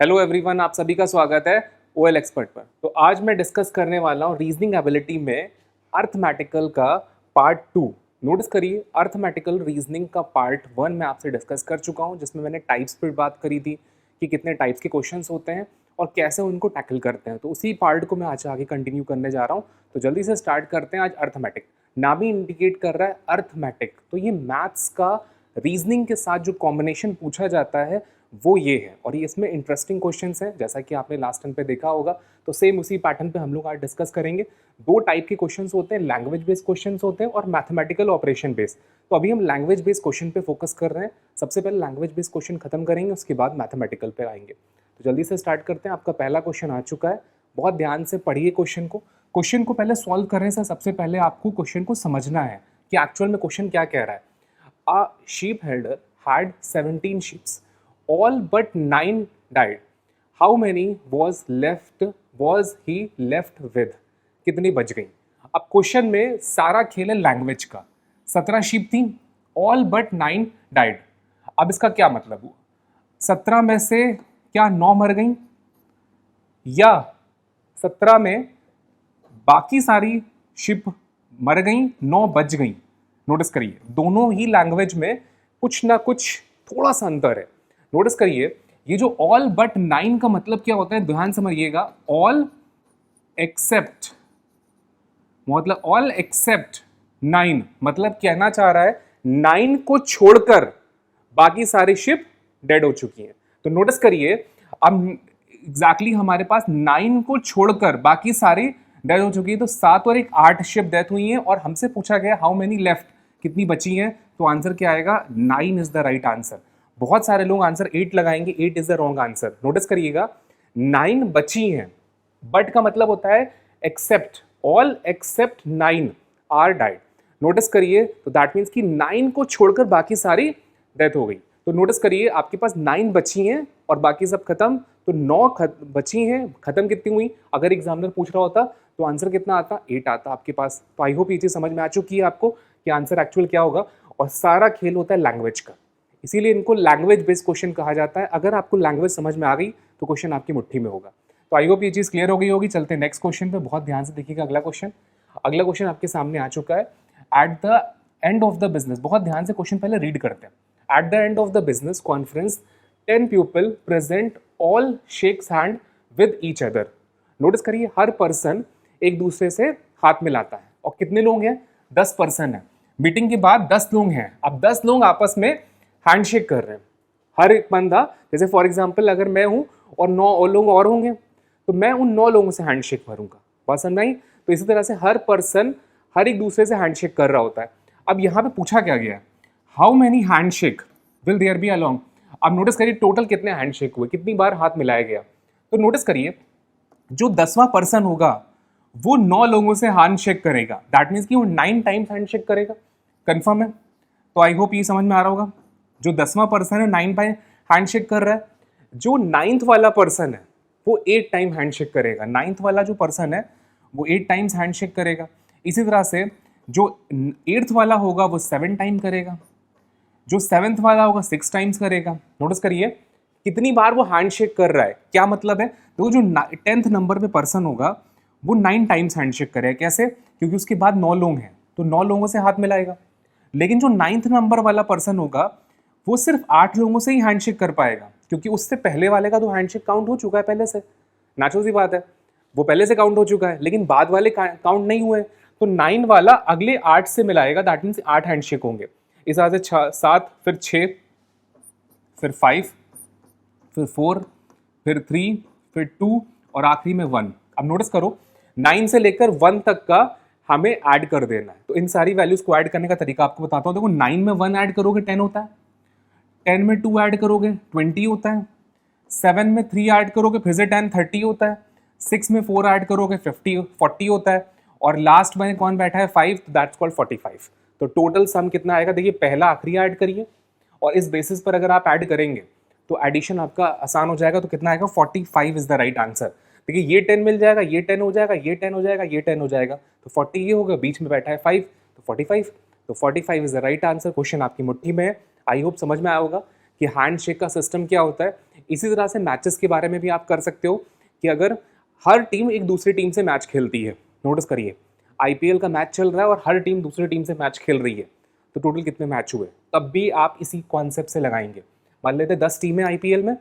Hello everyone, आप सभी का स्वागत है ओएल एक्सपर्ट पर। तो आज मैं डिस्कस करने वाला हूँ रीजनिंग एबिलिटी में अर्थमेटिकल का पार्ट 2। नोटिस करिए, अर्थमेटिकल रीजनिंग का पार्ट 1 मैं आपसे डिस्कस कर चुका हूँ, जिसमें मैंने टाइप्स पर बात करी थी कि कितने टाइप्स के क्वेश्चंस होते हैं और कैसे उनको टैकल करते हैं। तो उसी पार्ट को मैं आज आगे कंटिन्यू करने जा रहा हूँ। तो जल्दी से स्टार्ट करते हैं। आज अर्थमेटिक नाम ही इंडिकेट कर रहा है अर्थमेटिक, तो ये मैथ्स का रीजनिंग के साथ जो कॉम्बिनेशन पूछा जाता है वो ये है। और ये इसमें इंटरेस्टिंग क्वेश्चंस हैं, जैसा कि आपने लास्ट टाइम पे देखा होगा। तो सेम उसी पैटर्न पे हम लोग आज डिस्कस करेंगे। दो टाइप के क्वेश्चंस होते हैं, लैंग्वेज बेस्ड क्वेश्चंस होते हैं और मैथमेटिकल ऑपरेशन बेस्ड। तो अभी हम लैंग्वेज बेस्ड क्वेश्चन पे फोकस कर रहे हैं। सबसे पहले लैंग्वेज बेस्ड क्वेश्चन खत्म करेंगे, उसके बाद मैथमेटिकल पे आएंगे। तो जल्दी से स्टार्ट करते हैं। आपका पहला क्वेश्चन आ चुका है, बहुत ध्यान से पढ़िए क्वेश्चन को। क्वेश्चन को पहले सॉल्व करने से सबसे पहले आपको क्वेश्चन को समझना है कि एक्चुअल में क्वेश्चन क्या कह रहा है। A sheep herder had 17 sheep. All but 9 died. How many was he left with? कितनी बच गई? अब क्वेश्चन में सारा खेल है लैंग्वेज का। 17 शीप थी, ऑल बट 9 डाइड। अब इसका क्या मतलब हुआ? 17 में से क्या 9 मर गई, या 17 में बाकी सारी शिप मर गई, 9 बच गई? नोटिस करिए, दोनों ही लैंग्वेज में कुछ ना कुछ थोड़ा सा अंतर है। नोटिस करिए, ये जो ऑल बट 9 का मतलब क्या होता है, ध्यान समझिएगा। ऑल एक्सेप्ट मतलब ऑल एक्सेप्ट 9 मतलब कहना चाह रहा है 9 को छोड़कर बाकी सारी शिप डेड हो चुकी हैं। तो नोटिस करिए, अब एग्जैक्टली हमारे पास 9 को छोड़कर बाकी सारी डेथ हो चुकी है। तो 7 और 1 8 शिप डेथ हुई हैं और हमसे पूछा गया हाउ मेनी लेफ्ट, कितनी बची हैं। तो आंसर क्या आएगा? 9 इज द राइट आंसर। बहुत सारे लोग आंसर 8 लगाएंगे, 8 is the wrong answer. Notice करिएगा, 9 बची हैं, बट का मतलब होता है except, all except 9 are died. Notice करिए, तो दैट मीन्स कि 9 को छोड़कर बाकी सारी डेथ हो गई। तो नोटिस करिए, आपके पास 9 बची हैं और बाकी सब खत्म। तो 9 बची हैं, खत्म कितनी हुई? अगर एग्जामिनर पूछ रहा होता तो आंसर कितना आता? 8 आता आपके पास। तो आई होप ये चीज समझ में आ चुकी है आपको कि आंसर एक्चुअल क्या होगा। और सारा खेल होता है लैंग्वेज का, इसीलिए इनको लैंग्वेज बेस्ड क्वेश्चन कहा जाता है। अगर आपको लैंग्वेज समझ में आ गई तो क्वेश्चन आपकी मुट्ठी में होगा। तो आई होप ये चीज क्लियर हो गई होगी। चलते हैं नेक्स्ट क्वेश्चन पे, बहुत ध्यान से देखिएगा। अगला क्वेश्चन आपके सामने आ चुका है। At the end of the business, बहुत ध्यान से क्वेश्चन पहले रीड करते हैं। At the end of the business conference 10 people present, all shakes hand with each other. Notice करिए, हर पर्सन एक दूसरे से हाथ मिलाता है। और कितने लोग हैं? 10 पर्सन है। मीटिंग के बाद 10 लोग हैं। अब 10 लोग आपस में हैंडशेक कर रहे हैं। हर एक बंदा, जैसे फॉर एग्जांपल अगर मैं हूं और 9 लोग और होंगे, तो मैं उन 9 लोगों से हैंडशेक भरूंगा। बात समझ में आई? तो इसी तरह से हर पर्सन हर एक दूसरे से हैंडशेक कर रहा होता है। अब यहाँ पे पूछा क्या गया है, how many handshake will there be along. अब नोटिस करिए, टोटल कितने हैंडशेक हुए, कितनी बार हाथ मिलाया गया। तो नोटिस करिए, जो 10वां पर्सन होगा वो 9 लोगों से हैंडशेक करेगा। दैट मीन्स कि वो 9 टाइम्स हैंडशेक करेगा। कंफर्म है? तो आई होप ये समझ में आ रहा होगा। जो 10वां पर्सन है 9 टाइम हैंडशेक कर रहा है। जो 9th वाला पर्सन है वो 8 टाइम हैंडशेक करेगा। 9th वाला जो पर्सन है वो 8 टाइम्स हैंडशेक करेगा। इसी तरह से जो 8th वाला होगा वो 7 टाइम करेगा। जो 7th वाला होगा 6 टाइम्स करेगा। नोटिस करिए कितनी बार वो हैंडशेक कर रहा है। क्या मतलब है? तो जो 10th नंबर पे पर्सन होगा वो 9 टाइम्स हैंडशेक करेगा। कैसे? क्योंकि उसके बाद 9 लोग हैं तो 9 लोगों से हाथ मिलाएगा। लेकिन जो 9th नंबर वाला पर्सन होगा वो सिर्फ 8 लोगों से ही हैंडशेक कर पाएगा, क्योंकि उससे पहले वाले का तो हैंडशेक काउंट हो चुका है पहले से। नेचुरल सी बात है, वो पहले से काउंट हो चुका है, लेकिन बाद वाले काउंट नहीं हुए। तो 9 वाला अगले 8 से मिलाएगा, दैट मीन्स 8 हैंडशेक होंगे। इस तरह से 7, फिर 6, फिर 5, फिर 4, फिर 3, फिर 2 और आखिरी में 1। अब नोटिस करो, 9 से लेकर 1 तक का हमें ऐड कर देना है। तो इन सारी वैल्यूज को ऐड करने का तरीका आपको बताता हूं। देखो, 9 में 1 ऐड करोगे 10 होता है, 10 में 2 ऐड करोगे 20 होता है, 7 में 3 ऐड करोगे फिर से 10 30 होता है, 6 में 4 ऐड करोगे 40 होता है, और लास्ट में कौन बैठा है 5, तो दैट्स कॉल्ड 45। तो टोटल सम कितना आएगा? देखिए, पहला आखिरी ऐड करिए और इस बेसिस पर अगर आप ऐड करेंगे तो एडिशन आपका आसान हो जाएगा। तो कितना आएगा? 45 इज द राइट आंसर। देखिए, ये 10 मिल जाएगा, ये 10 हो जाएगा, ये 10 हो जाएगा, ये 10 हो जाएगा, तो 40 ये होगा, बीच में बैठा है 5 तो 45। तो 45 is the right answer. Question आपकी मुट्ठी में है। आई होप समझ में आया होगा कि हैंडशेक का सिस्टम क्या होता है। इसी तरह से मैचेस के बारे में भी आप कर सकते हो कि अगर हर टीम एक दूसरी टीम से मैच खेलती है, नोटिस करिए आईपीएल का मैच चल रहा है और हर टीम दूसरी टीम से मैच खेल रही है, तो टोटल कितने मैच हुए, तब भी आप इसी कॉन्सेप्ट से लगाएंगे। मान लेते हैं 10 टीमें आईपीएल में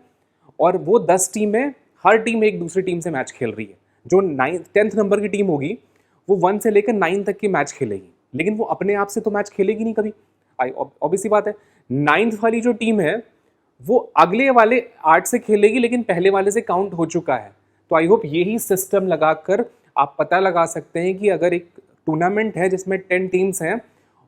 और वो 10 टीमें हर टीम एक दूसरी टीम से मैच खेल रही है। जो 10th नंबर की टीम होगी वो 1 से लेकर 9 तक की मैच खेलेगी, लेकिन वो अपने आप से तो मैच खेलेगी नहीं कभी। ऑब्वियसली बात है, 9th वाली जो टीम है वो अगले वाले 8 से खेलेगी, लेकिन पहले वाले से काउंट हो चुका है। तो आई होप यही सिस्टम लगाकर आप पता लगा सकते हैं कि अगर एक टूर्नामेंट है जिसमें 10 टीम्स हैं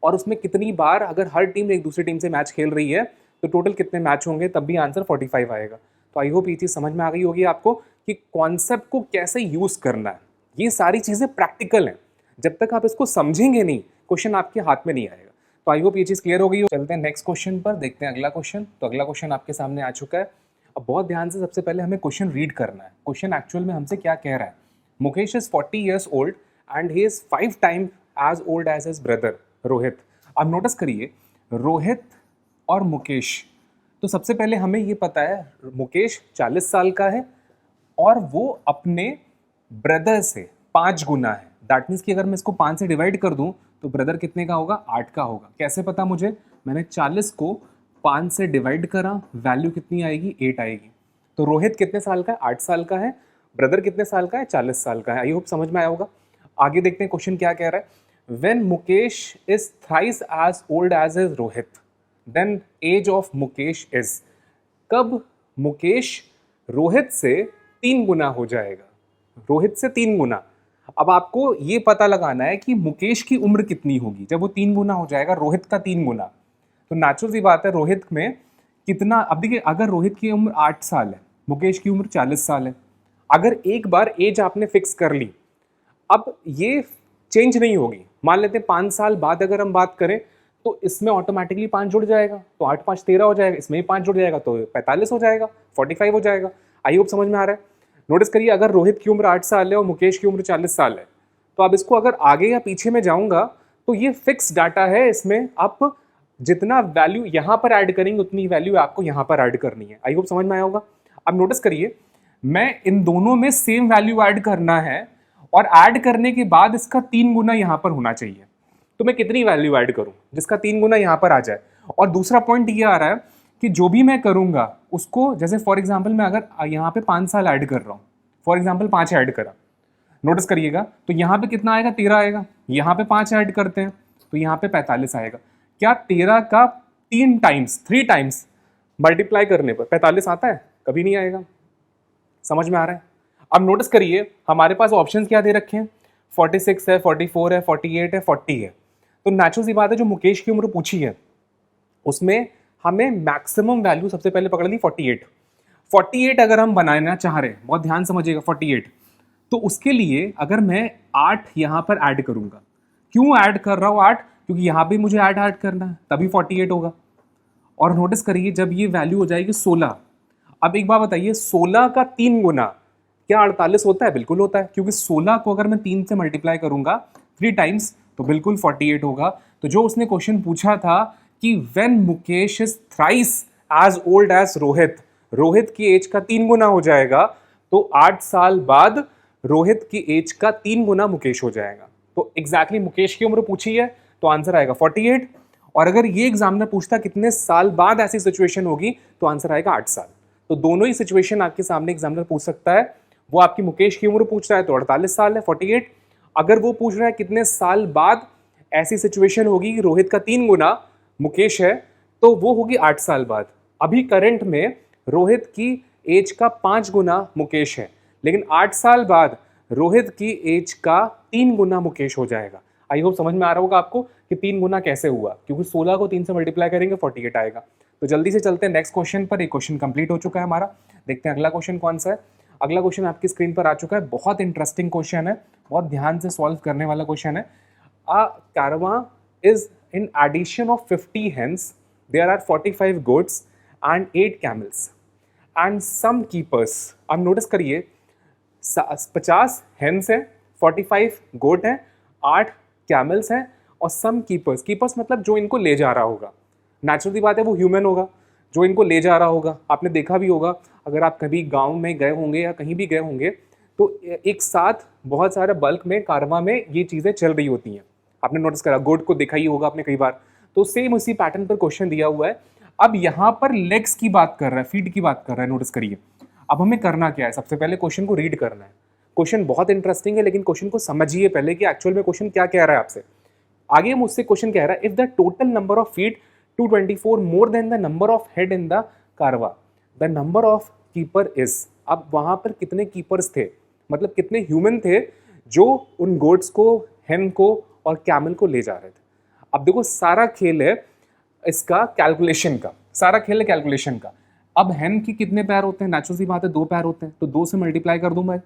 और उसमें कितनी बार अगर हर टीम एक दूसरी टीम से मैच खेल रही है तो टोटल कितने मैच होंगे, तब भी आंसर 45 आएगा। तो आई होप ये चीज़ समझ में आ गई होगी आपको कि कॉन्सेप्ट को कैसे यूज़ करना है। ये सारी चीज़ें प्रैक्टिकल हैं, जब तक आप इसको समझेंगे नहीं क्वेश्चन आपके हाथ में नहीं आएगा। तो आई होप ये चीज़ क्लियर हो गई हो। चलते हैं नेक्स्ट क्वेश्चन पर, देखते हैं अगला क्वेश्चन। तो अगला क्वेश्चन आपके सामने आ चुका है। अब बहुत ध्यान से सबसे पहले हमें क्वेश्चन रीड करना है। क्वेश्चन एक्चुअल में हमसे क्या कह रहा है। Mukesh is 40 years old and he is 5 times as old as his brother Rohit. अब नोटिस करिए रोहित और मुकेश, तो सबसे पहले हमें ये पता है मुकेश 40 साल का है और वो अपने ब्रदर से 5 गुना है। दैट मीन्स कि अगर मैं इसको 5 से डिवाइड कर दूं तो ब्रदर कितने का होगा, 8 का होगा। कैसे पता मुझे, मैंने 40 को 5 से डिवाइड करा, वैल्यू कितनी आएगी, 8 आएगी। तो रोहित कितने साल का है, 8 साल का है। ब्रदर कितने साल का है, 40 साल का है। आई होप समझ में आया होगा। आगे देखते हैं क्वेश्चन क्या कह रहा है। When Mukesh is thrice as old as is Rohit then age of Mukesh is. कब मुकेश रोहित से 3 गुना हो जाएगा, रोहित से 3 गुना। अब आपको ये पता लगाना है कि मुकेश की उम्र कितनी होगी जब वो 3 गुना हो जाएगा, रोहित का 3 गुना। तो नेचुरल सी बात है रोहित में कितना, अब देखिए अगर रोहित की उम्र 8 साल है, मुकेश की उम्र 40 साल है, अगर एक बार एज आपने फिक्स कर ली, अब ये चेंज नहीं होगी। मान लेते हैं 5 साल बाद अगर हम बात करें तो इसमें ऑटोमेटिकली 5 जुड़ जाएगा, तो 8 5 13 हो जाएगा, इसमें भी 5 जुड़ जाएगा तो 45 हो जाएगा, 45 हो जाएगा। आई होप समझ में आ रहा है। नोटिस करिए अगर रोहित की उम्र 8 साल है और मुकेश की उम्र 40 साल है, तो अब इसको अगर आगे या पीछे में जाऊंगा तो ये फिक्स डाटा है, इसमें आप जितना वैल्यू यहाँ पर ऐड करेंगे उतनी वैल्यू आपको यहाँ पर ऐड करनी है। आई होप समझ में आया होगा। अब नोटिस करिए मैं इन दोनों में सेम वैल्यू ऐड करना है और ऐड करने के बाद इसका 3 गुना यहाँ पर होना चाहिए। तो मैं कितनी वैल्यू ऐड करूँ जिसका 3 गुना यहाँ पर आ जाए। और दूसरा पॉइंट ये आ रहा है कि जो भी मैं करूँगा उसको, जैसे फॉर एग्जाम्पल मैं अगर यहाँ पे 5 साल ऐड कर रहा हूँ, फॉर एग्जाम्पल 5 ऐड करा, नोटिस करिएगा तो यहाँ पे कितना आएगा, 13 आएगा। यहाँ पे 5 ऐड करते हैं तो यहाँ पे 45 आएगा। क्या 13 का 3 टाइम्स मल्टीप्लाई करने पर 45 आता है? कभी नहीं आएगा। समझ में आ रहा है। अब नोटिस करिए हमारे पास ऑप्शंस क्या दे रखे हैं, 46 है, 44 है, 48 है, 40 है। तो नेचुरल सी बात है जो मुकेश की उम्र पूछी है उसमें हमें मैक्सिमम वैल्यू सबसे पहले पकड़ ली 48 अगर हम बनाना चाह रहे हैं, बहुत ध्यान समझिएगा 48, तो उसके लिए अगर मैं 8 यहाँ पर ऐड करूंगा, क्यों ऐड कर रहा हूँ 8, क्योंकि यहाँ भी मुझे ऐड करना है, तभी 48 होगा। और नोटिस करिए जब ये वैल्यू हो जाएगी 16। अब एक बात बताइए 16 का 3 गुना क्या 48 होता है? बिल्कुल होता है, क्योंकि 16 को अगर मैं 3 से मल्टीप्लाई करूंगा 3 टाइम्स तो बिल्कुल 48 होगा। तो जो उसने क्वेश्चन पूछा था कि when Mukesh is thrice as old as Rohit, Rohit की एज का 3 गुना हो जाएगा, तो 8 साल बाद रोहित की एज का 3 गुना मुकेश हो जाएगा। तो एग्जैक्टली मुकेश की उम्र पूछी है तो आंसर आएगा 48। और अगर ये एग्जामिनर पूछता कितने साल बाद ऐसी सिचुएशन होगी तो आंसर आएगा 8 साल। तो दोनों ही सिचुएशन आपके सामने एग्जामिनर पूछ सकता है। वो आपकी मुकेश की उम्र पूछ रहा है तो 48 साल है, 48। अगर वो पूछ रहा है कितने साल बाद ऐसी सिचुएशन होगी कि रोहित का 3 गुना मुकेश है, तो वो होगी 8 साल बाद। अभी करंट में रोहित की एज का 5 गुना मुकेश है, लेकिन 8 साल बाद रोहित की एज का 3 गुना मुकेश हो जाएगा। आई होप समझ में आ रहा होगा आपको कि 3 गुना कैसे हुआ, क्योंकि 16 को 3 से मल्टीप्लाई करेंगे 48 आएगा। तो जल्दी से चलते हैं नेक्स्ट क्वेश्चन पर। एक क्वेश्चन कंप्लीट हो चुका है हमारा, देखते हैं अगला क्वेश्चन कौन सा है। अगला क्वेश्चन आपकी स्क्रीन पर आ चुका है। बहुत इंटरेस्टिंग क्वेश्चन है, बहुत ध्यान से सॉल्व करने वाला क्वेश्चन है। A caravan is in addition of 50 hens, there are 45 goats and 8 camels and some keepers। अब नोटिस करिए 50 hens है, 45 गोट है, 8 कैमल्स हैं और सम कीपर्स। कीपर्स मतलब जो इनको ले जा रहा होगा। नेचुरली बात है वो ह्यूमन होगा। जो इनको ले जा रहा होगा। आपने देखा भी होगा, अगर आप कभी गांव में गए होंगे या कहीं भी गए होंगे तो एक साथ बहुत सारे बल्क में कारवां में ये चीज़ें चल रही होती हैं। आपने नोटिस करा, गोट को देखा ही होगा आपने कई बार। तो सेम उसी पैटर्न पर क्वेश्चन दिया हुआ है। अब यहाँ पर लेग्स की बात कर रहा है, फीट की बात कर रहा है, नोटिस करिए। अब हमें करना क्या है, सबसे पहले क्वेश्चन को रीड करना है। क्वेश्चन बहुत इंटरेस्टिंग है, लेकिन क्वेश्चन को समझिए पहले कि एक्चुअल में क्वेश्चन क्या कह रहा है आपसे। आगे मुझसे क्वेश्चन कह रहा है, if the total number of feet 224 more than the number of head in the caravan, the number of keeper is. अब वहां पर कितने कीपर्स थे, मतलब कितने ह्यूमन थे जो उन गोट्स को, हेन को और कैमल को ले जा रहे थे। अब देखो सारा खेल है इसका कैलकुलेशन का, सारा खेल है कैलकुलेशन का। अब हेन के कितने पैर होते हैं, नेचुरल सी बात है 2 पैर होते हैं, तो 2 से मल्टीप्लाई कर दूं मैं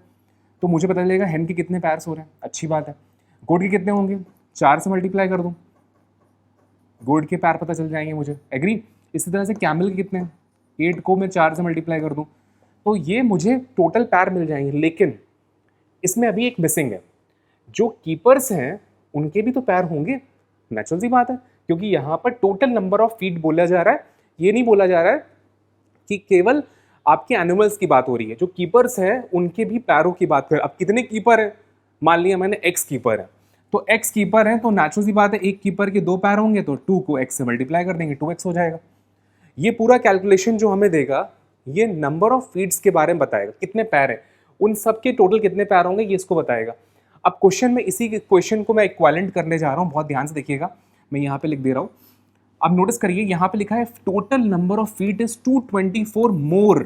तो मुझे पता चलेगा हेन के कितने पैर हो रहे हैं। अच्छी बात है। गोट के कितने होंगे, 4 से मल्टीप्लाई कर दूं, गोट के पैर पता चल जाएंगे मुझे। एग्री। इसी तरह से कैमल के कितने हैं, 8 को मैं 4 से मल्टीप्लाई कर दूं तो ये मुझे टोटल पैर मिल जाएंगे। लेकिन इसमें अभी एक मिसिंग है, जो कीपर्स हैं उनके भी तो पैर होंगे, नेचुरल सी बात है, क्योंकि यहाँ पर टोटल नंबर ऑफ फीट बोला जा रहा है। ये नहीं बोला जा रहा है कि केवल आपके एनिमल्स की बात हो रही है, जो कीपर्स हैं उनके भी पैरों की बात कर। अब कितने कीपर हैं, मान लिया मैंने एक्स कीपर है, तो एक्स कीपर है तो नेचुरल सी बात है एक कीपर के 2 पैर होंगे, तो 2 को एक्स से मल्टीप्लाई कर देंगे, 2x हो जाएगा। ये पूरा कैलकुलेशन जो हमें देगा ये नंबर ऑफ फीट्स के बारे में बताएगा, कितने पैर हैं, उन सब के टोटल कितने पैर होंगे ये इसको बताएगा। अब क्वेश्चन में इसी क्वेश्चन को मैं इक्वालेंट करने जा रहा हूँ, बहुत ध्यान से देखिएगा, मैं यहाँ पे लिख दे रहा हूँ। अब नोटिस करिए यहाँ पे लिखा है total number of feet is 224 मोर।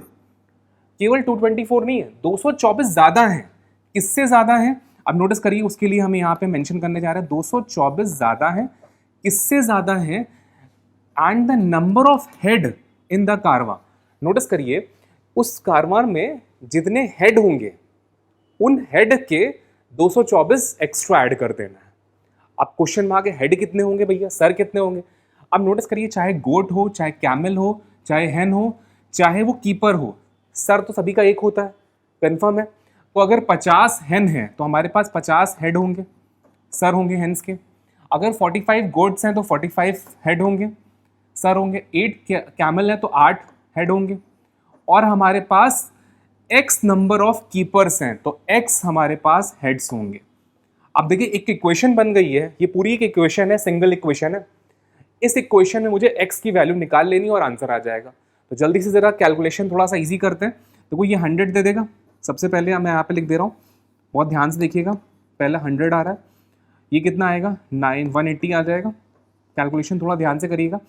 केवल 224 नहीं है, 224 ज्यादा है। किससे ज्यादा है, अब नोटिस करिए, उसके लिए हम यहाँ पे मेंशन करने जा रहे हैं 224 ज्यादा है। किससे ज्यादा है, and the number of head in the कारवा। नोटिस करिए उस कारवां में जितने हेड होंगे उन हेड के 224 एक्स्ट्रा ऐड कर देना है। अब क्वेश्चन में आगे हेड कितने होंगे भैया, सर कितने होंगे। अब नोटिस करिए, चाहे गोट हो, चाहे कैमल हो, चाहे हेन हो, चाहे वो कीपर हो, सर तो सभी का एक होता है, कंफर्म है। तो अगर 50 हेन है तो हमारे पास 50 हेड होंगे, सर होंगे हेन्स के। अगर 45 गोट्स हैं तो 45 हेड होंगे, सर होंगे। 8 कैमल है तो 8 हेड होंगे। और हमारे पास x नंबर ऑफ कीपर्स हैं तो x हमारे पास हेड्स होंगे। अब देखिए एक इक्वेशन बन गई है, ये पूरी एक इक्वेशन है, सिंगल इक्वेशन है। इस इक्वेशन में मुझे x की वैल्यू निकाल लेनी और आंसर आ जाएगा। तो जल्दी से जरा कैलकुलेशन थोड़ा सा इजी करते हैं। तो वो ये 100 दे देगा। सबसे पहले मैं यहाँ पे लिख दे रहा हूँ, बहुत ध्यान से देखिएगा, पहला 100 आ रहा है, ये कितना आएगा 180 आ जाएगा। कैलकुलेशन थोड़ा ध्यान से करिएगा।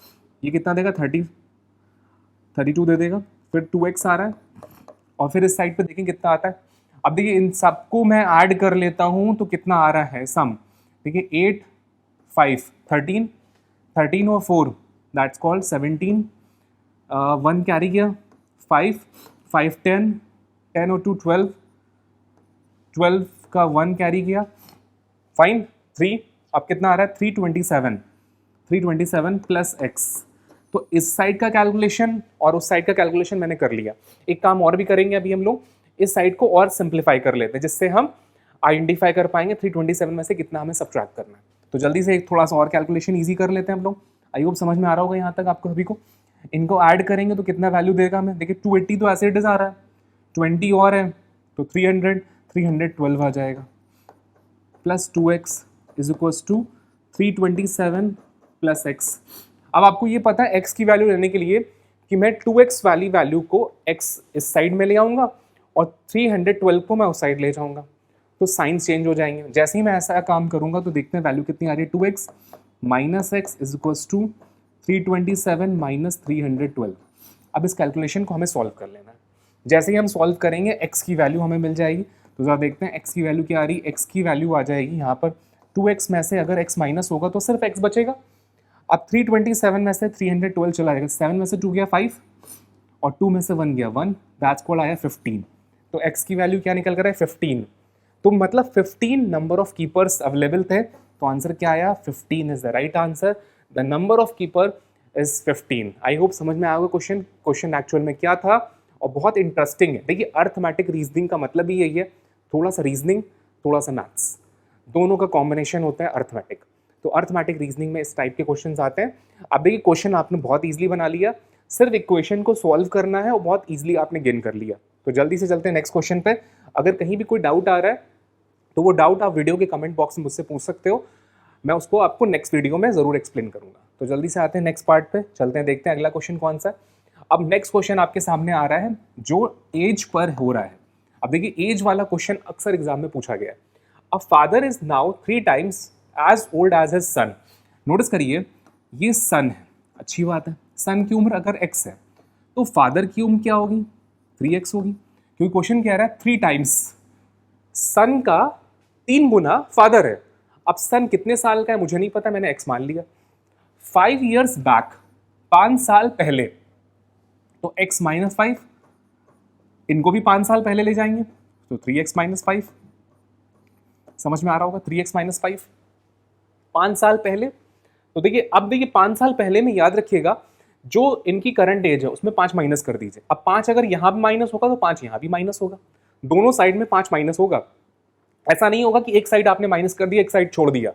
ये कितना देगा 32 दे देगा। फिर 2x आ रहा है और फिर इस साइड पे देखें कितना आता है। अब देखिए इन सबको मैं ऐड कर लेता हूँ तो कितना आ रहा है सम, देखिए 8 5 13 और 4 दैट्स कॉल्ड 17, 1 कैरी गया 5 5 10 और 2 12 का 1 कैरी गया, फाइन 3। अब कितना आ रहा है 327 प्लस x। तो इस साइड का कैलकुलेशन और उस साइड का कैलकुलेशन मैंने कर लिया। एक काम और भी करेंगे अभी हम लोग, इस साइड को और सिंप्लीफाई कर लेते हैं जिससे हम आइडेंटिफाई कर पाएंगे 327 में से कितना हमें सब्ट्रैक्ट करना है। तो जल्दी से एक थोड़ा सा और कैलकुलेशन ईजी कर लेते हैं हम लोग। आई होप समझ में आ रहा होगा यहाँ तक आपको सभी को। इनको ऐड करेंगे तो कितना वैल्यू देगा हमें, देखिए 280 तो ऐसे इट इज आ रहा है, 20 और है तो 312 आ जाएगा, plus 2x is equals to 327 plus x। अब आपको ये पता है x की वैल्यू लेने के लिए कि मैं 2x वाली वैल्यू को x इस साइड में ले आऊँगा और 312 को मैं उस साइड ले जाऊँगा, तो साइंस चेंज हो जाएंगे। जैसे ही मैं ऐसा काम करूँगा तो देखते हैं वैल्यू कितनी आ रही है, 2x minus x is equals to 327 minus 312। अब इस कैलकुलेशन को हमें सॉल्व कर लेना है। जैसे ही हम सॉल्व करेंगे x की वैल्यू हमें मिल जाएगी। तो ज़रा देखते हैं x की वैल्यू क्या आ रही है। x की वैल्यू आ जाएगी यहाँ पर 2x में से अगर x माइनस होगा तो सिर्फ x बचेगा। अब 327 में से 312 चला जाएगा, 7 में से 2 गया 5 और 2 में से 1 गया 1, दैट्स कॉल्ड आया 15। तो x की वैल्यू क्या निकल कर है 15। तो मतलब 15 नंबर ऑफ कीपर्स अवेलेबल थे, तो आंसर क्या आया 15 is the right answer. The number of keeper is 15। I hope समझ में आएगा क्वेश्चन एक्चुअल में क्या था और बहुत इंटरेस्टिंग है। देखिए अर्थमेटिक रीजनिंग का मतलब ही यही है, थोड़ा सा रीजनिंग थोड़ा सा मैथ्स, दोनों का कॉम्बिनेशन होता है अर्थमेटिक। तो अर्थमेटिक रीजनिंग में इस टाइप के क्वेश्चंस आते हैं। अब देखिए क्वेश्चन आपने बहुत इजीली बना लिया, सिर्फ इक्वेशन को सॉल्व करना है और बहुत ईजिली आपने गेन कर लिया। तो जल्दी से चलते हैं नेक्स्ट क्वेश्चन पे। अगर कहीं भी कोई डाउट आ रहा है तो वो डाउट आप वीडियो के कमेंट बॉक्स में मुझसे पूछ सकते हो, मैं उसको आपको नेक्स्ट वीडियो में जरूर एक्सप्लेन करूंगा। तो जल्दी से आते हैं नेक्स्ट पार्ट पे, चलते हैं, देखते हैं अगला क्वेश्चन कौन सा है। अब नेक्स्ट क्वेश्चन आपके सामने आ रहा है जो एज पर हो रहा है। अब देखिए एज वाला क्वेश्चन अक्सर एग्जाम में पूछा गया है। A father is now 3 times as old as his son. Notice करिए ये सन है, अच्छी बात है। सन की उम्र अगर x है तो फादर की उम्र क्या होगी, 3x होगी, क्योंकि क्वेश्चन कह रहा है 3 times, सन का 3 गुना फादर है। अब सन कितने साल का है मुझे नहीं पता, मैंने x मान लिया। 5 years बैक, 5 साल पहले, तो x माइनस 5, इनको भी 5 साल पहले ले जाएंगे तो 3x माइनस 5, समझ में आ रहा होगा, 3x माइनस 5 5 साल पहले। तो देखिए अब देखिए 5 साल पहले में याद रखिएगा जो इनकी करंट एज है उसमें 5 माइनस कर दीजिए। अब 5 अगर यहाँ भी माइनस होगा तो 5 यहाँ भी माइनस होगा, दोनों साइड में 5 माइनस होगा। ऐसा नहीं होगा कि एक साइड आपने माइनस कर दिया एक साइड छोड़ दिया,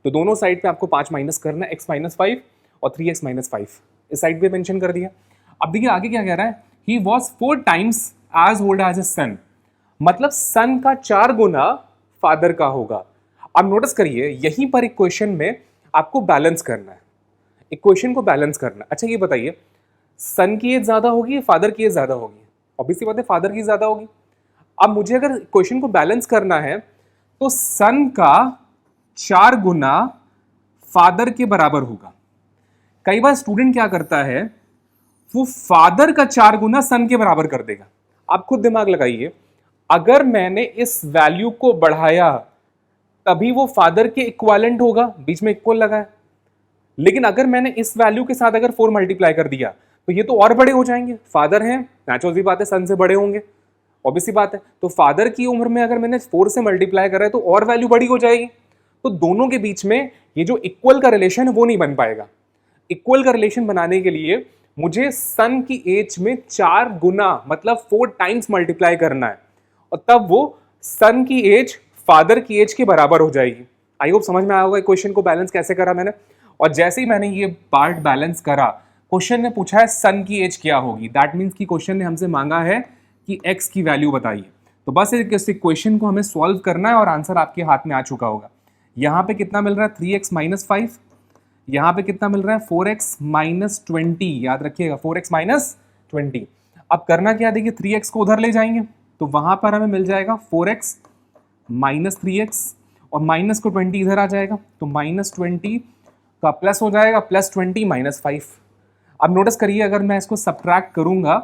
तो दोनों साइड पे आपको 5 माइनस करना है, x माइनस 5 और 3x माइनस 5 इस साइड पे मेंशन कर दिया। अब देखिए आगे क्या कह रहा है, he was 4 times as old as a son, मतलब सन का 4 गुना फादर का होगा। अब नोटिस करिए यहीं पर इक्वेशन में आपको बैलेंस करना है, इक्वेशन को बैलेंस करना है। अच्छा ये बताइए सन की एज ज्यादा होगी फादर की एज ज्यादा होगी, ऑब्वियसली बात है फादर की ज्यादा होगी। अब मुझे अगर इक्वेशन को बैलेंस करना है तो सन का 4 गुना फादर के बराबर होगा। कई बार स्टूडेंट क्या करता है वो फादर का 4 गुना सन के बराबर कर देगा। आप खुद दिमाग लगाइए, अगर मैंने इस वैल्यू को बढ़ाया तभी वो फादर के इक्विवेलेंट होगा, बीच में इक्वल लगा है, लेकिन अगर मैंने इस वैल्यू के साथ अगर 4 मल्टीप्लाई कर दिया तो ये तो और बड़े हो जाएंगे, फादर हैं नेचुरल सी बात है सन से बड़े होंगे, ऑब्वियसली बात है। तो फादर की उम्र में अगर मैंने 4 से मल्टीप्लाई करा है तो और वैल्यू बड़ी हो जाएगी, तो दोनों के बीच में ये जो इक्वल का रिलेशन है वो नहीं बन पाएगा। इक्वल का रिलेशन बनाने के लिए मुझे सन की एज में 4 गुना मतलब 4 times मल्टीप्लाई करना है और तब वो सन की एज फादर की एज के बराबर हो जाएगी। आई होप समझ में आया होगा क्वेश्चन को बैलेंस कैसे करा मैंने। और जैसे ही मैंने ये पार्ट बैलेंस करा, क्वेश्चन ने पूछा है सन की एज क्या होगी, दैट मीन्स कि क्वेश्चन ने हमसे मांगा है कि x की वैल्यू बताइए। तो बस इस इक्वेशन को हमें सॉल्व करना है और आंसर आपके हाथ में आ चुका होगा। यहाँ पे कितना मिल रहा है 3x माइनस 5, यहाँ पे कितना मिल रहा है 4x माइनस 20, याद रखिएगा 4x माइनस 20। अब करना क्या, देखिए 3x को उधर ले जाएंगे तो वहां पर हमें मिल जाएगा 4x माइनस 3x और माइनस को 20 इधर आ जाएगा तो माइनस 20 का प्लस हो जाएगा, प्लस 20 माइनस 5। अब नोटिस करिए अगर मैं इसको सब्ट्रैक्ट करूंगा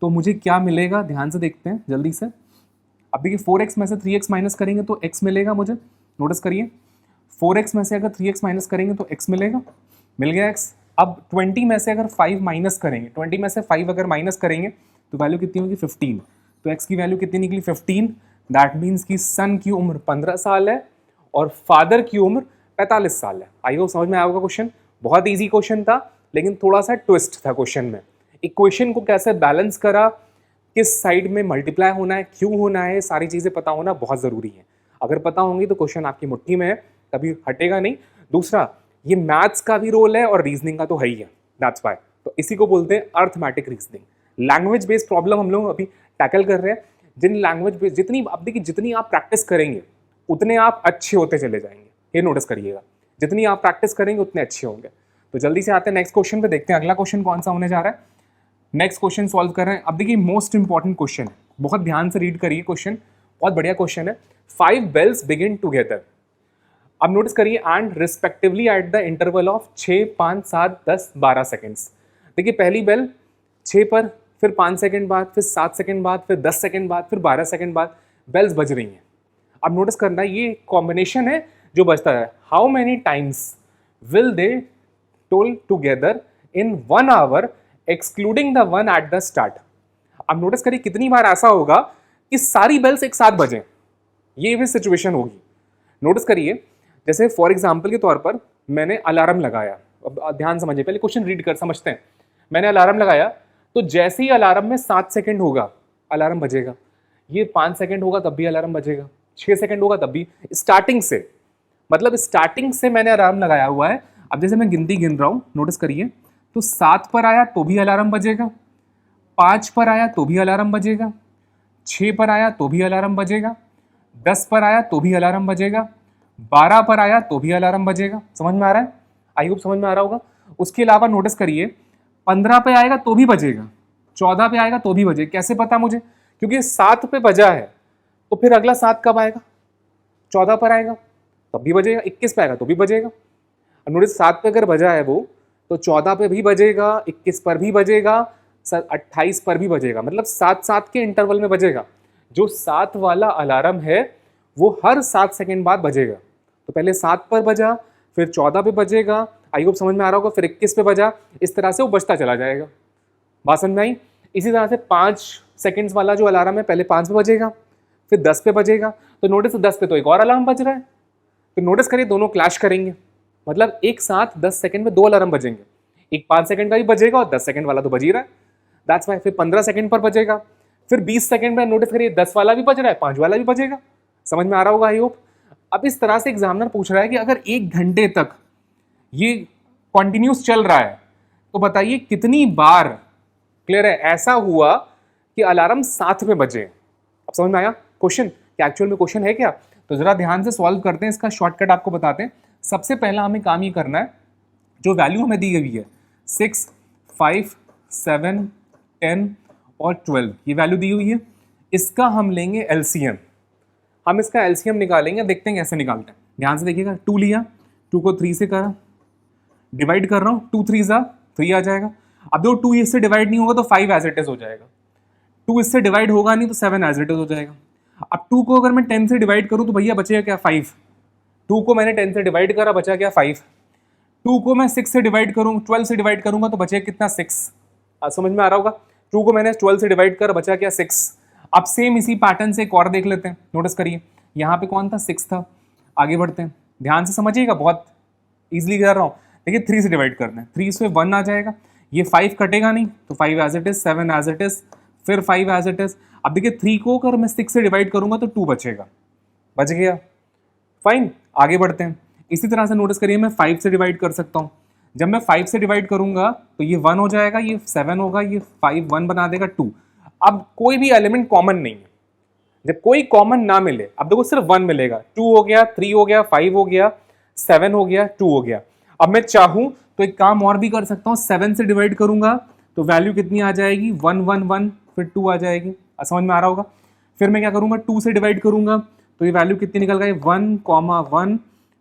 तो मुझे क्या मिलेगा, ध्यान से देखते हैं जल्दी से। अब देखिए 4x में से 3x माइनस करेंगे तो x मिलेगा मुझे, नोटिस करिए 4x में से अगर 3x माइनस करेंगे तो x मिलेगा, मिल गया x। अब 20 में से अगर 5 माइनस करेंगे, 20 में से 5 अगर माइनस करेंगे तो वैल्यू कितनी होगी 15, तो x की वैल्यू कितनी निकली 15। दैट मीन्स कि सन की उम्र 15 साल है और फादर की उम्र 45 साल है। आई होप समझ में आया होगा क्वेश्चन, बहुत ईजी क्वेश्चन था लेकिन थोड़ा सा ट्विस्ट था क्वेश्चन में। इक्वेशन को कैसे बैलेंस करा, किस साइड में मल्टीप्लाई होना है, क्यों होना है, सारी चीज़ें पता होना बहुत ज़रूरी है। अगर पता होंगी तो क्वेश्चन आपकी मुट्ठी में है, कभी हटेगा नहीं। दूसरा ये मैथ्स का भी रोल है और रीजनिंग का तो है ही है, दैट्स वाई। तो इसी को बोलते हैं arithmetic reasoning. Language based problem हम लोग अभी टैकल कर रहे हैं। जिन लैंग्वेज बेस्ड जितनी आप देखिए जितनी आप प्रैक्टिस करेंगे उतने आप अच्छे होते चले जाएंगे, ये नोटिस करिएगा, जितनी आप प्रैक्टिस करेंगे उतने अच्छे होंगे। तो जल्दी से आते हैं नेक्स्ट क्वेश्चन पे, देखते हैं अगला क्वेश्चन कौन सा होने जा रहा है। नेक्स्ट क्वेश्चन सॉल्व कर रहे हैं। अब देखिए मोस्ट इंपॉर्टेंट क्वेश्चन है, बहुत ध्यान से रीड करिए, क्वेश्चन बहुत बढ़िया क्वेश्चन है। 5 bells बिगिन टुगेदर। अब नोटिस करिए and respectively at the interval of 6, 5, 7, 10, 12 seconds. देखिए पहली बेल 6 पर, फिर 5 सेकंड बाद, फिर 7 सेकंड बाद, फिर 10 सेकंड बाद, फिर 12 सेकंड बाद बेल्स बज रही हैं। अब नोटिस करना ये कॉम्बिनेशन है जो बजता है। How many times will they toll together in 1 hour excluding the one at the start. अब नोटिस करिए कितनी बार ऐसा होगा कि सारी बेल्स एक साथ बजें, ये भी सिचुएशन होगी। नोटिस करिए जैसे फॉर एग्जाम्पल के तौर पर मैंने अलार्म लगाया, अब ध्यान समझिए, पहले क्वेश्चन रीड कर समझते हैं। मैंने अलार्म लगाया तो जैसे ही अलार्म में 7 सेकंड होगा अलार्म बजेगा, ये 5 सेकंड होगा तब भी अलार्म बजेगा, 6 सेकंड होगा तब भी, स्टार्टिंग से, मतलब स्टार्टिंग से मैंने अलार्म लगाया हुआ है। अब जैसे मैं गिनती गिन रहा हूँ, नोटिस करिए तो 7 पर आया तो भी अलार्म बजेगा, 5 पर आया तो भी अलार्म बजेगा, 6 पर आया तो भी अलार्म बजेगा, 10 पर आया तो भी अलार्म बजेगा, 12 पर आया तो भी अलार्म बजेगा। समझ में आ रहा है? आई होप समझ में आ रहा होगा। उसके अलावा नोटिस करिए 15 पे आएगा तो भी बजेगा, 14 पे आएगा तो भी बजेगा। कैसे पता मुझे? क्योंकि 7 पे बजा है तो फिर अगला 7 कब आएगा? 14 पर आएगा तब भी बजेगा, 21 पे आएगा तो भी बजेगा। नोटिस 7 पे अगर बजा है वो तो 14 पे भी बजेगा, 21 पर भी बजेगा, 28 पर भी बजेगा, मतलब 7-7 के इंटरवल में बजेगा। जो 7 वाला अलार्म है वो हर 7 सेकंड बाद बजेगा। तो पहले 7 पर बजा, फिर 14 पे बजेगा, आई होप समझ में आ रहा होगा, फिर 21 पे बजा, इस तरह से वो बजता चला जाएगा। बात समझ में आई? इसी तरह से 5 सेकंड्स वाला जो अलार्म है पहले 5 पे बजेगा, फिर 10 पे बजेगा, तो नोटिस 10 पे तो एक और अलार्म बज रहा है। तो नोटिस करिए दोनों क्लैश करेंगे, मतलब एक साथ 10 सेकंड में 2 अलार्म बजेंगे। एक 5 सेकंड का भी बजेगा और 10 सेकंड वाला तो बज ही रहा है, दैट्स वाई। फिर 15 सेकंड पर बजेगा, फिर 20 सेकंड में नोटिस करिए 10 वाला भी बज रहा है, 5 वाला भी बजेगा। समझ में आ रहा होगा आई होप। अब इस तरह से एग्जामिनर पूछ रहा है कि अगर 1 घंटे तक ये कॉन्टिन्यूस चल रहा है तो बताइए कितनी बार, क्लियर है, ऐसा हुआ कि अलार्म साथ में बजे। अब समझ में आया क्वेश्चन कि एक्चुअल में क्वेश्चन है क्या? तो जरा ध्यान से सॉल्व करते हैं, इसका शॉर्टकट आपको बताते हैं। सबसे पहला हमें काम ये करना है, जो वैल्यू हमें दी गई है 6, 5, 7, 10 और 12, ये वैल्यू दी हुई है, इसका हम लेंगे एलसीएम। हम इसका एलसीएम निकालेंगे, देखते हैं कैसे निकालते हैं। ध्यान से देखिएगा, 2 लिया, 2 को 3 से करा, डिवाइड कर रहा हूँ, 2 3 जा 3 आ जाएगा। अब देखो 2 इससे डिवाइड नहीं होगा तो 5 एज इट इज हो जाएगा, 2 इससे डिवाइड होगा नहीं तो 7 एज इट इज हो जाएगा। अब 2 को अगर मैं 10 से डिवाइड करूँ तो भैया बचेगा क्या? 5। 2 को मैंने 10 से डिवाइड करा, बचा क्या? 5। 2 को मैं 6 से डिवाइड करूँ, 12 से डिवाइड करूंगा तो बचेगा कितना? 6। आज समझ में आ रहा होगा। 2 को मैंने 12 से डिवाइड करा, बचा क्या? 6। अब सेम इसी पैटर्न से एक और देख लेते हैं। नोटिस करिए यहाँ पे कौन था? 6 था। आगे बढ़ते हैं, ध्यान से समझिएगा, बहुत ईजिली कर रहा हूँ। देखिए 3 से डिवाइड करते हैं, 3 से 1 आ जाएगा, ये 5 कटेगा नहीं तो 5 as it is, 7 as it is, फिर 5 एज इट इज। अब देखिए 3 को अगर मैं 6 से डिवाइड करूंगा तो 2 बचेगा, बच गया, फाइन। आगे बढ़ते हैं, इसी तरह से नोटिस करिए मैं 5 से डिवाइड कर सकता हूँ। जब मैं 5 से डिवाइड करूंगा तो ये 1 हो जाएगा, ये 7 होगा, ये 5 1 बना देगा 2। अब कोई भी एलिमेंट कॉमन नहीं है, जब कोई कॉमन ना मिले, अब देखो सिर्फ 1 मिलेगा, 2 हो गया, 3 हो गया, 5 हो गया, 7 हो गया, 2 हो गया। अब मैं चाहूं तो एक काम और भी कर सकता हूँ, 7 से डिवाइड करूंगा तो वैल्यू कितनी आ जाएगी? 1 1 1, फिर 2 आ जाएगी। समझ में आ रहा होगा। फिर मैं क्या करूंगा? 2 से डिवाइड करूंगा तो ये वैल्यू कितनी निकल गई? 1 1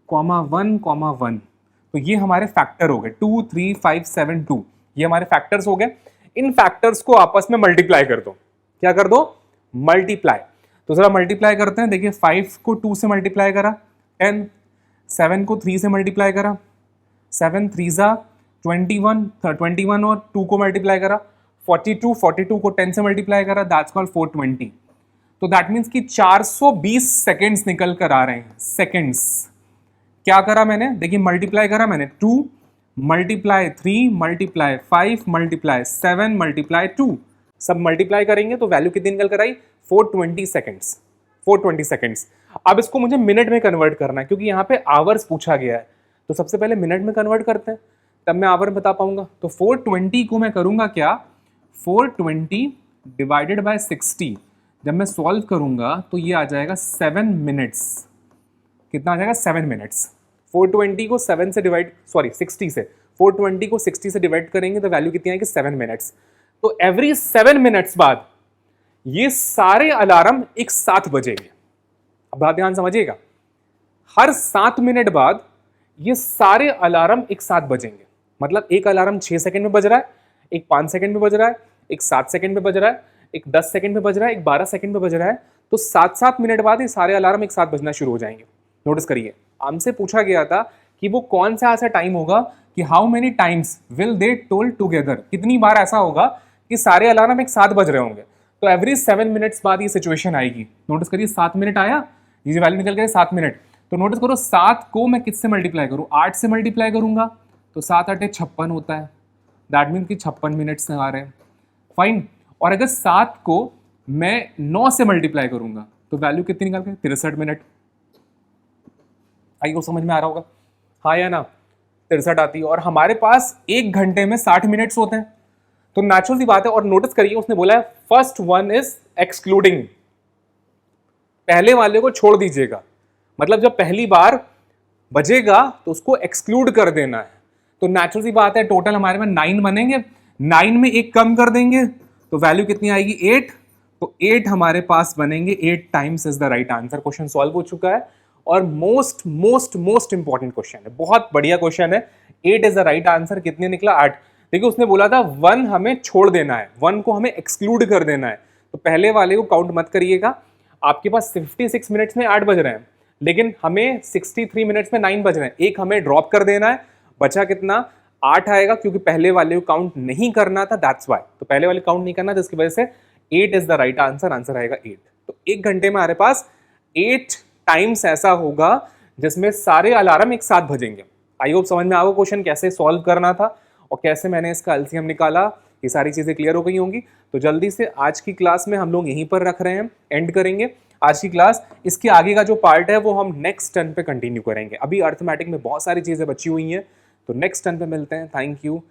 1 1। तो ये हमारे फैक्टर हो गए 2 3 5 7 2, ये हमारे फैक्टर्स हो गए। इन फैक्टर्स को आपस में मल्टीप्लाई कर दो। क्या कर दो? मल्टीप्लाई। तो जरा मल्टीप्लाई करते हैं। देखिए 5 को 2 से मल्टीप्लाई करा 10, 7 को 3 से मल्टीप्लाई करा 7 3 जा 21, 21 और 2 को मल्टीप्लाई करा 42, 42 को 10 से मल्टीप्लाई करा, दैट्स कॉल्ड 420। तो दैट मीन्स कि 420 सेकेंड्स निकल कर आ रहे हैं। सेकेंड्स क्या करा मैंने? देखिए मल्टीप्लाई करा मैंने, 2 मल्टीप्लाई 3 मल्टीप्लाई 5 मल्टीप्लाई 7 मल्टीप्लाई 2, सब मल्टीप्लाई करेंगे तो वैल्यू कितनी निकल कर आई? 420 सेकेंड्स। 420 सेकेंड्स। अब इसको मुझे मिनट में कन्वर्ट करना है क्योंकि यहाँ पे आवर्स पूछा गया है, तो सबसे पहले मिनट में कन्वर्ट करते हैं, तब मैं आवर बता पाऊंगा। तो 420 को मैं करूंगा क्या? 420 डिवाइडेड बाय 60, जब मैं सॉल्व करूंगा तो ये आ जाएगा 7 मिनट्स। कितना आ जाएगा? 7 मिनट्स। 420 को 7 से डिवाइड, सॉरी 60 से, 420 को 60 से डिवाइड करेंगे तो वैल्यू कितनी आएगी? 7 मिनट्स। तो एवरी 7 मिनट्स बाद ये सारे अलार्म एक साथ बजेंगे। अब बात ध्यान समझिएगा, हर 7 मिनट बाद ये सारे अलार्म एक साथ बजेंगे। मतलब एक अलार्म 6 सेकंड में बज रहा है, एक 5 सेकंड में बज रहा है, एक 7 सेकंड में बज रहा है, एक 10 सेकंड में बज रहा है, एक 12 सेकंड में बज रहा है। तो 7-7 मिनट बाद ये सारे अलार्म एक साथ बजना शुरू हो जाएंगे। नोटिस करिए, हमसे पूछा गया था कि वो कौन सा ऐसा टाइम होगा कि how many times will they toll together, कितनी बार ऐसा होगा कि सारे अलार्म एक साथ बज रहे होंगे। तो एवरी 7 मिनट्स बाद ये सिचुएशन आएगी। नोटिस करिए 7 मिनट आया, ये वैल्यू निकल गए 7 मिनट। तो नोटिस करो 7 को मैं किससे मल्टीप्लाई करूं? 8 से मल्टीप्लाई करूंगा तो 7 8 56 होता है, दैट मीन कि 56 मिनट्स आ रहे हैं, फाइन। और अगर 7 को मैं 9 से मल्टीप्लाई करूंगा तो वैल्यू कितनी निकल गई? 63 मिनट। आई को समझ में आ रहा होगा, हाँ या ना? 63 आती है, और हमारे पास 1 घंटे में 60 मिनट्स होते हैं, तो नेचुरल सी बात है। और नोटिस करिए उसने बोला है फर्स्ट वन इज एक्सक्लूडिंग, पहले वाले को छोड़ दीजिएगा, मतलब जब पहली बार बजेगा तो उसको एक्सक्लूड कर देना है। तो नेचुरल सी बात है, टोटल हमारे में 9 बनेंगे, 9 में एक कम कर देंगे तो वैल्यू कितनी आएगी 8, तो 8 हमारे पास बनेंगे, 8 times is the right answer. Question solve हो चुका है, और most most most important question है, बहुत बढ़िया क्वेश्चन है। 8 इज द राइट आंसर, कितने निकला 8। देखिए उसने बोला था 1 हमें छोड़ देना है, 1 को हमें एक्सक्लूड कर देना है, तो पहले वाले को काउंट मत करिएगा। आपके पास 56 मिनट्स में 8 बज रहे हैं, लेकिन हमें 63 मिनट्स में 9 बज रहे हैं, एक हमें ड्रॉप कर देना है, बचा कितना 8 आएगा, क्योंकि पहले वाले को काउंट नहीं करना था, दैट्स वाई। तो पहले वाले काउंट नहीं करना था, इसकी वजह से 8 is the right answer, answer आएगा 8। तो 1 घंटे में हमारे पास 8 टाइम्स ऐसा होगा जिसमें सारे अलार्म एक साथ बजेंगे। आई होप समझ में आओ क्वेश्चन कैसे सॉल्व करना था और कैसे मैंने इसका एलसीएम निकाला, ये सारी चीजें क्लियर हो गई होंगी। तो जल्दी से आज की क्लास में हम लोग यहीं पर रख रहे हैं, एंड करेंगे आज की क्लास। इसके आगे का जो पार्ट है वो हम नेक्स्ट टर्न पे कंटिन्यू करेंगे। अभी अर्थमेटिक में बहुत सारी चीजें बची हुई हैं, तो नेक्स्ट टर्न पे मिलते हैं। Thank you.